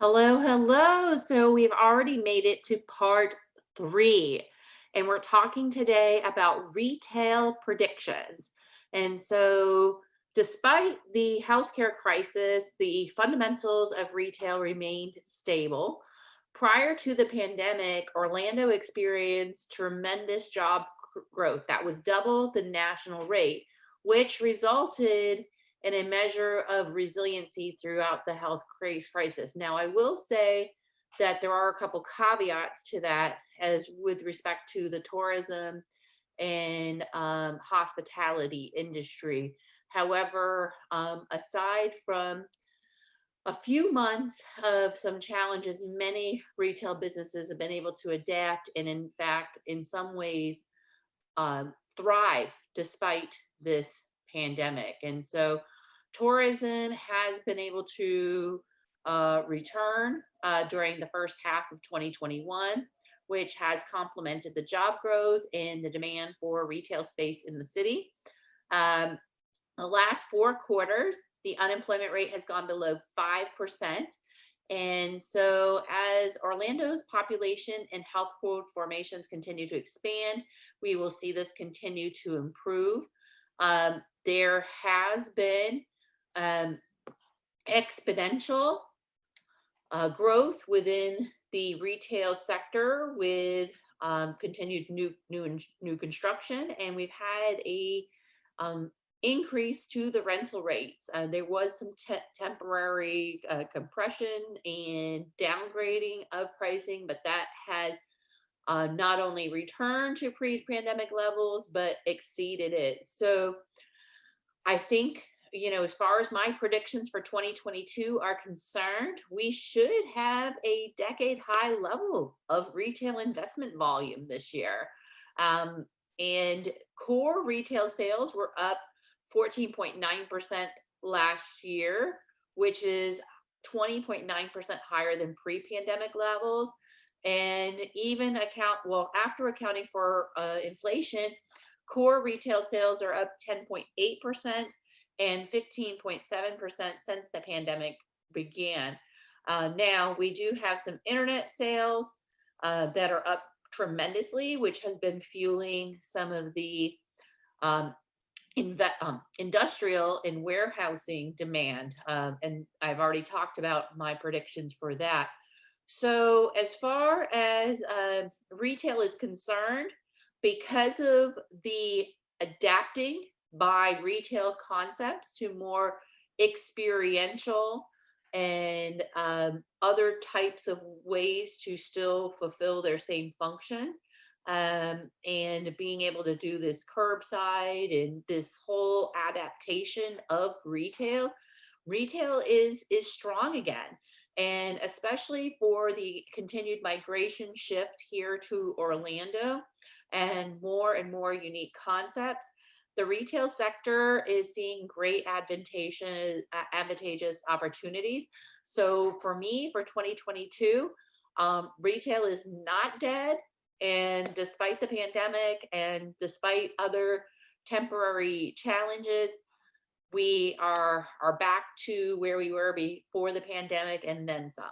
Hello, hello. So we've already made it to part three, and we're talking today about retail predictions. And so, despite the healthcare crisis, the fundamentals of retail remained stable. Prior to the pandemic, Orlando experienced tremendous job growth that was double the national rate, which resulted and a measure of resiliency throughout the health crisis. Now, I will say that there are a couple caveats to that, as with respect to the tourism and hospitality industry. However, aside from a few months of some challenges, many retail businesses have been able to adapt and, in fact, in some ways, thrive despite this pandemic. And so tourism has been able to return during the first half of 2021, which has complemented the job growth and the demand for retail space in the city. Um, the last 4 quarters, the unemployment rate has gone below 5%. And so, as Orlando's population and household formations continue to expand, we will see this continue to improve. There has been um, exponential growth within the retail sector with continued new construction, and we've had a um, increase to the rental rates. There was some temporary compression and downgrading of pricing, but that has not only returned to pre-pandemic levels but exceeded it. So I think, as far as my predictions for 2022 are concerned, we should have a decade high level of retail investment volume this year. Um, and core retail sales were up 14.9% last year, which is 20.9% higher than pre pandemic levels. And even after accounting for inflation, core retail sales are up 10.8% and 15.7% since the pandemic began. Now, we do have some internet sales that are up tremendously, which has been fueling some of the um, industrial and warehousing demand. And I've already talked about my predictions for that. So, as far as retail is concerned, because of the adapting by retail concepts to more experiential and other types of ways to still fulfill their same function, and being able to do this curbside and this whole adaptation of retail is strong again, and especially for the continued migration shift here to Orlando and more unique concepts. The retail sector is seeing great advantageous opportunities. So for me, for 2022, retail is not dead. And despite the pandemic and despite other temporary challenges, we are back to where we were before the pandemic and then some.